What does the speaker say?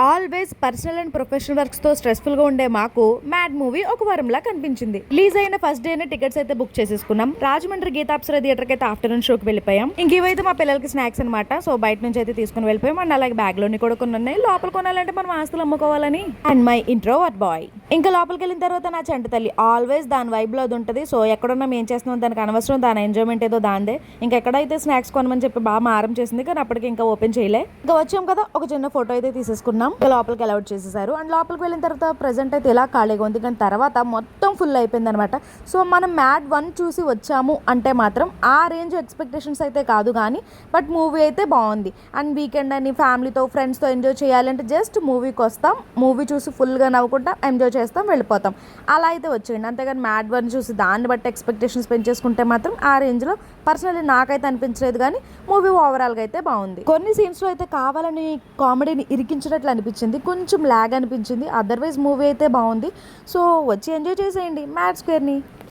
Always personal and professional works తో stressful గా ఉండే మాకు మ్యాడ్ మూవీ ఒక వారంలా కనిపించింది. రిలీజ్ అయిన ఫస్ట్ డే టికెట్స్ అయితే బుక్ చేసేసుకున్నాం. రాజమండ్రి గీతాప్సర థియేటర్ కి అయితే ఆఫ్టర్నూన్ షోకి వెళ్ళిపోయాం. ఇంకేవైతే మా పిల్లలకి స్నాక్స్ అనమాట. సో బయట నుంచి అయితే తీసుకుని వెళ్ళిపోయాం. అండ్ అలాగే బ్యాగ్ లోని కూడా కొన్ని ఉన్నాయి. లోపల కొనాలంటే మనం ఆస్తులు అమ్ముకోవాలని. అండ్ మై ఇంట్రోవర్ట్ బాయ్ ఇంకా లోపలికి వెళ్ళిన తర్వాత నా చంట తల్లి ఆల్వేస్ దాని వైబ్ లో అది ఉంటుంది. సో ఎక్కడున్నా ఏం చేస్తున్నాం దానికి అనవసరం, దాని ఎంజాయ్మెంట్ ఏదో దాందే. ఇంకెక్కడైతే స్నాక్స్ కొనమని చెప్పి బాగా మారం చేసింది, కానీ అప్పటికి ఇంకా ఓపెన్ చేయలే. ఇంకా వచ్చాం కదా, ఒక చిన్న ఫోటో అయితే తీసేసుకున్నాం. ఇంకా లోపలికి అలౌట్ చేసేసారు. అండ్ లోపలికి వెళ్ళిన తర్వాత ప్రెజెంట్ అయితే ఇలా ఖాళీగా ఉంది, కానీ తర్వాత మొత్తం ఫుల్ అయిపోయింది అనమాట. సో మనం మ్యాడ్ 1 చూసి వచ్చాము అంటే మాత్రం ఆ రేంజ్ ఎక్స్పెక్టేషన్స్ అయితే కాదు, కానీ బట్ మూవీ అయితే బాగుంది. అండ్ వీకెండ్ అని ఫ్యామిలీతో ఫ్రెండ్స్తో ఎంజాయ్ చేయాలంటే జస్ట్ మూవీకి వస్తాం, మూవీ చూసి ఫుల్గా నవ్వుకుంటాం, ఎంజాయ్ చేస్తాం, వెళ్ళిపోతాం. అలా అయితే వచ్చేయండి. అంతేగాని మ్యాడ్ 1 చూసి దాన్ని బట్టి ఎక్స్పెక్టేషన్స్ పెంచేసుకుంటే మాత్రం ఆ రేంజ్లో పర్సనల్లీ నాకైతే అనిపించలేదు, కానీ మూవీ ఓవరాల్గా అయితే బాగుంది. కొన్ని సీన్స్లో అయితే కావాలని కామెడీని ఇరికించినట్లు అనిపించింది, కొంచెం లాగ్ అనిపించింది. అదర్వైజ్ మూవీ అయితే బాగుంది. సో వచ్చి ఎంజాయ్ చేసేయండి మ్యాడ్ స్క్వేర్ని.